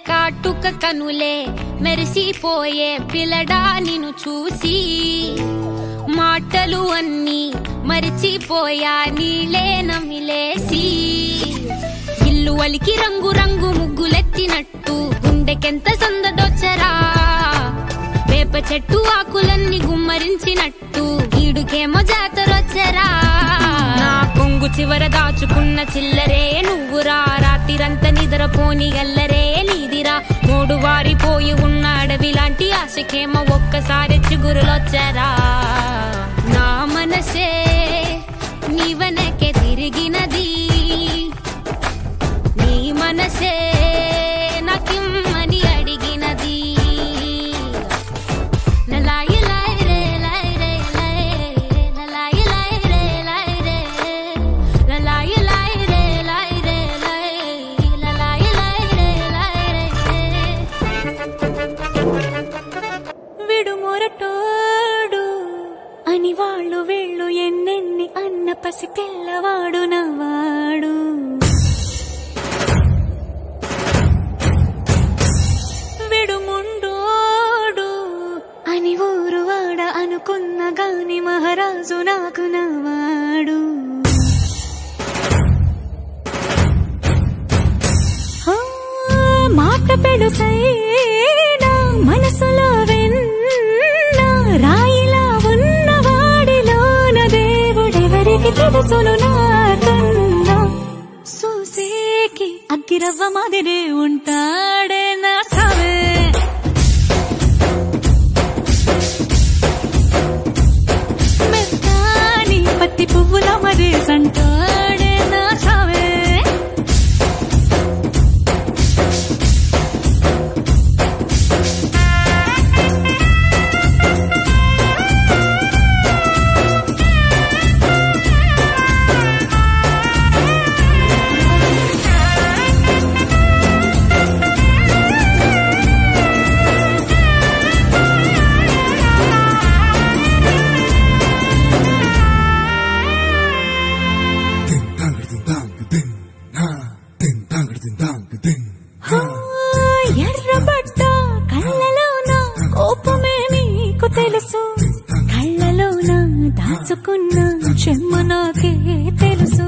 కాటుక కనులే మెరిసిపోయే పిల్లడా నిన్ను చూసి మాటలు అన్నీ మరిచిపోయా నీళ్ళే నమిలేసి ఇల్లు వలికి రంగు రంగు ముగ్గులెత్తినట్టు గుండెకెంత సందడొచ్చరా వేప చెట్టు ఆకులన్నీ గుమ్మరించినట్టు ఈడుకేమో జాతరొచ్చరా నా కొంగు చివర దాచుకున్న చిల్లరే నువ్వురా రాత్రిరంతా నిద్రపోని గల్లరే నీదిరా మూడు వారిపోయి ఉన్న అడవి లాంటి ఆశకేమో ఒక్కసారి చిగురులొచ్చరా నా మనసే నీ వెనకే తిరిగినది నీ మనసే నాకిమ్మని అడిగినది విడుమొరటోడు అని వాళ్ళు వీళ్ళు ఎన్నెన్ని అన్న పసి పిల్లవాడు నవ్వాడు విడుముండోడు అని ఊరు వాడ అనుకున్న గాని మహారాజు నాకు నవ్వాడు మాట పెడుసైనా మనసులో వెన్న రాయిలా ఉన్నవాడిలోన దేవుడెవరికి తెలుసును నాకన్నా సూసేకి అగ్గిరవ్వ మాదిరే ఉంటాడే నా సావే మెత్తాని పత్తి పువ్వుల మరేసంటాడే నా సావే ఎర్రబడ్డ కళ్ళలోన కోపమే నీకు తెలుసు కళ్ళలోన దాచుకున్న చెమ్మ నాకే తెలుసు